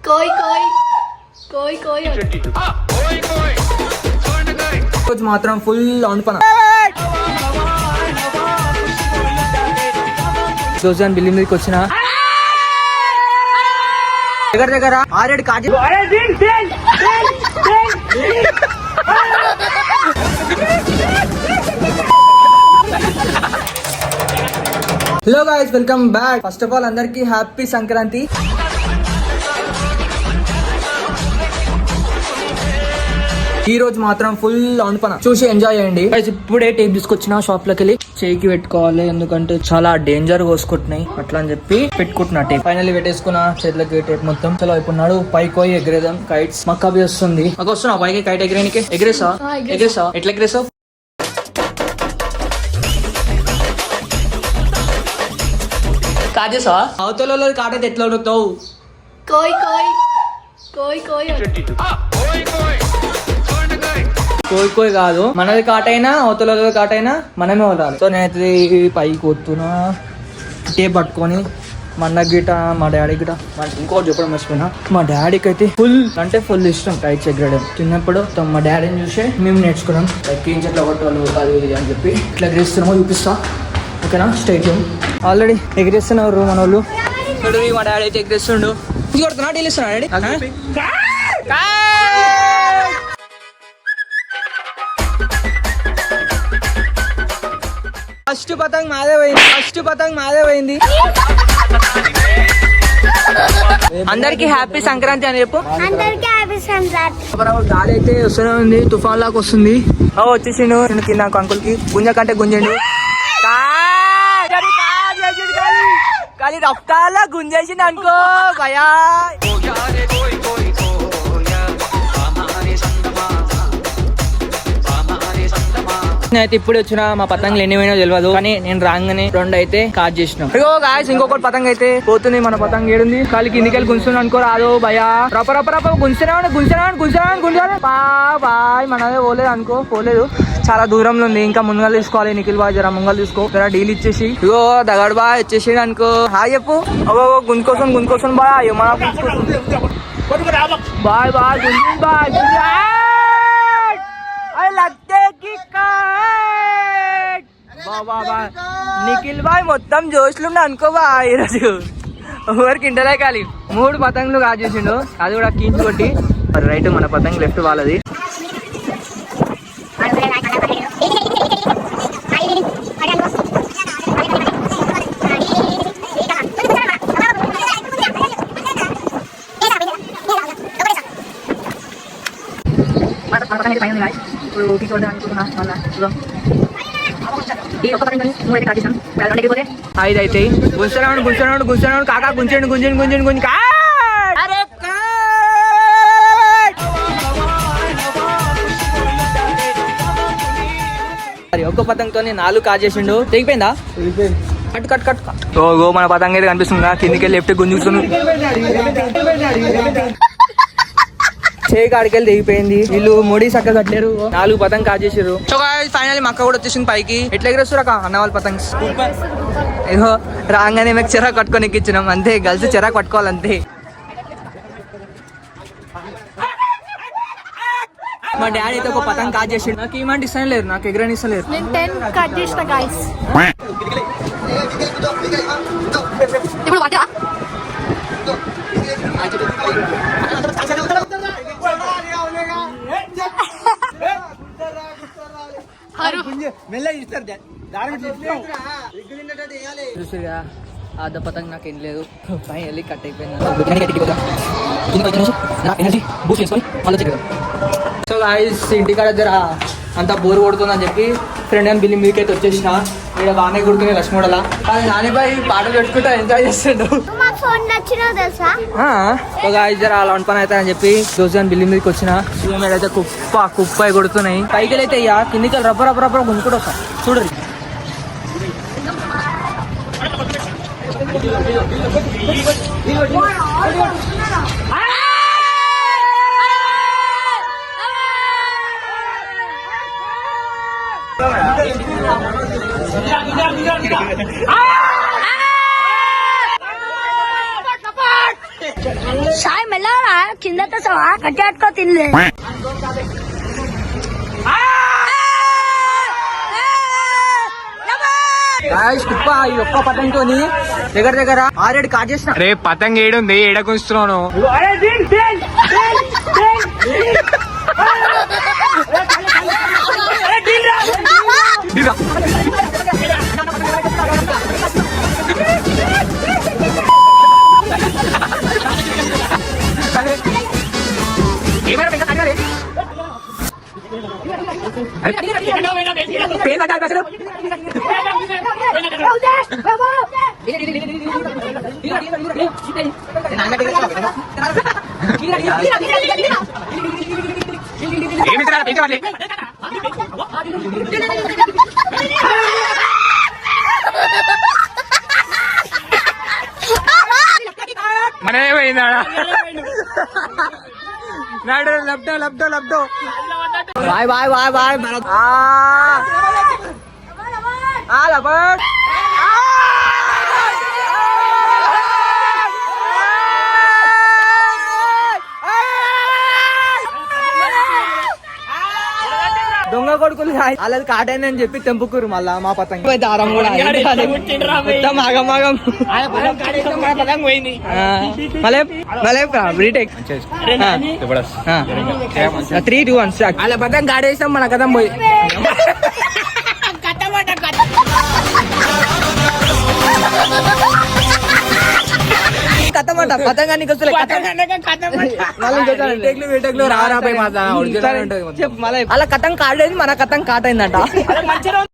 कोई कोई कोई कोई రోజు మాత్రం ఫుల్ అవును పన రోజాన్ బిల్లి మీదకి వచ్చిన దగ్గర దగ్గర 6-7 కాజీ. Hello guys, welcome back. First of all అందరికి హ్యాపీ సంక్రాంతి. ఈ రోజు మాత్రం ఫుల్ పన చూసి ఎంజాయ్ చేయండి. ఇప్పుడే టేప్ తీసుకొచ్చిన షాప్ లోకి వెళ్ళి చేయికి పెట్టుకోవాలి, ఎందుకంటే చాలా డేంజర్ కోసుకుంటున్నాయి అట్లా అని చెప్పి పెట్టుకుంటున్నా టేప్. ఫైనల్లీ పెట్టేసుకున్నా చేతులకి టేప్ మొత్తం. చలో ఇప్పుడు పైకి పోయి ఎగిరేదాం. కైట్స్ మక్కాబి వస్తుంది. మాకు వస్తున్నా పైకి కైట్ ఎగిరేనికి. ఎగిరేసా ఎట్లా ఎగిరేసావు? కాజేసా అవతల కాటైతే ఎట్లా ఉడుతావు? कोई कोई कोई कोई కోయి కోయి కాదు, మనది కాటైనా అవతల కాటైనా మనమే వదలాలి. సో నేనైతే పైకి వస్తున్నా టేప్ పట్టుకొని. మా అన్న గిట మా డాడీ గిట ఇంకోటి చెప్పడం మర్చిపోయినా, మా డాడీకి అయితే ఫుల్ ఇష్టం కైట్స్ ఎగరడం. చిన్నప్పుడు మా డాడీని చూసి మేము నేర్చుకున్నాం ఎట్లా కొట్టాలి అది ఇది అని చెప్పి. ఇట్లా ఎగిరేస్తున్నామో చూపిస్తా, ఓకేనా? స్టేట్ ఆల్రెడీ ఎగిరేస్తున్నారు మన వాళ్ళు. మా డాడీ అయితే ఎగిరేస్తుండు. కొడుతున్నా డీల్ ఇస్తున్నా డాడీ. ఫస్ట్ పతంగ్ మాదే పోయింది. అందరికి హ్యాపీ సంక్రాంతి అని చెప్పు. గాలి అయితే వస్తూనే ఉంది, తుఫాన్ లాగా వస్తుంది. వచ్చేసిండు కింద అంకుల్ కి గుంజ కంటే గుంజండు. కానీ రఫ్తాలా గుంజేసింది అనుకో భయా. నేనైతే ఇప్పుడు వచ్చిన మా పతంగులు ఎన్ని పోయినా తెలియదు, కానీ నేను రాగానే 2 అయితే కాజ్ చేసిన. ఇగో గాయస్, ఇంకొకటి పతంగ అయితే పోతుంది. మన పతంగ ఏడుంది? కాలి కిందికెళ్ళి గుంజుతున్నా అనుకో రాదు భయా. రప గుంజుతున్నా బాయ్. మనదే పోలేదు చాలా దూరంలో ఉంది. ఇంకా ముందుగా తీసుకోవాలి. నిఖిల్ బాయ్ జరా ముంగలు తీసుకో, జరా డీల్ ఇచ్చేసి. ఇగో దగడ్ బాయ్ వచ్చేసి అనుకో హాయ్ చెప్పు. అగో గుంజుకోసం బాయ్. అయ్యో మన బాయ్ గుంజి బాయ్ నిఖిల్ బాయ్ మొత్తం జోష్లుండే అనుకో బాయ్. ఈరోజు ఎవరికి ఇంటలే కాలి 3 పతంగులు కాజేసిండు. అది కూడా కీంచి కొట్టి. రైట్ మన పతంగ్, లెఫ్ట్ వాళ్ళది. అయితే గుంజుతున్నాడు కాకా గుంజండి ఒక్క పతంగతో 4 కాజేసిండు. తెగిపోయిందా? కట్ ఓ మన పతంగ అయితే కనిపిస్తుందా? కిందికి లెఫ్ట్ గుంజుతుంది. చేయికాడికెళ్ళి దిగిపోయింది. వీళ్ళు ముడి చక్క కట్టలేరు. 4 పతంగ్ కాజేసారు. సో ఫైనల్లీ మక్క కూడా వచ్చేసింది పైకి. ఎట్లా ఎగిరేస్తారు అక్క అన్న వాళ్ళ పతంగ్? ఏదో రాగానే మాకు చెరా కట్టుకొని ఎక్కించినాం అంతే. గర్ల్స్ చెరా పట్టుకోవాలంతే. మా డాడీ అయితే ఒక పతంగ్ కాజేసాడు. నాకు ఏమంటే ఇష్టం లేదు, నాకు ఎగరని ఇష్టం లేదు. చూసిగా అర్ధ పతంగ్ నాకు ఏం లేదు. ఫైనల్లీ కట్ అయిపోయింది. సో గాయ్స్, ఇంటికాడ జర అంతా బోర్ కొడుతుందని చెప్పి ఫ్రెండ్ అని బిల్లి మీదకి అయితే వచ్చేసిన. ఇక్కడ బాగానే కొడుతుంది లక్ష్మూడలా. కానీ నానిబాయి పాటలు పెట్టుకుంటా ఎంజాయ్ చేస్తుండు. జర అలా పని అవుతా అని చెప్పి రోజాన్ బిల్లి మీదకి వచ్చిన. అయితే కుప్ప కొడుతున్నాయి. పైకి అయితే అయ్యా కిందికి రబ్బ గుంజుకుంటూ వస్తాం. చూడరు Sai mày lên. కింద సవా కట్టాడుకో తినలే కుప్ప ఈ ఒక్క పతంతో దగ్గర దగ్గర 6 కాట్ చేసిన. రే పతంగ ఏడుంది ఏడకుంటున్నాను. మనమే పోయిందా నాడు లబ్డో లబ్డో లబ్డో బాయ్ బాయ్ బాయ్ బాయ్ లబడ్ దొంగ కొడుకులు వాళ్ళది కాటైందని చెప్పి తెంపుకురు మళ్ళా మా పతంగ దారం కూడా మొత్తం ఆగమాగం మళ్ళీ రీటేక్ 3, 2, 1 స్టార్ట్. వాళ్ళ పతంగ కాడేసాం మన కథం పోయి కథమాట పతంగాన్ని చెప్పు మళ్ళీ అలా కథం కాడేది మన కథం కాటైందంట.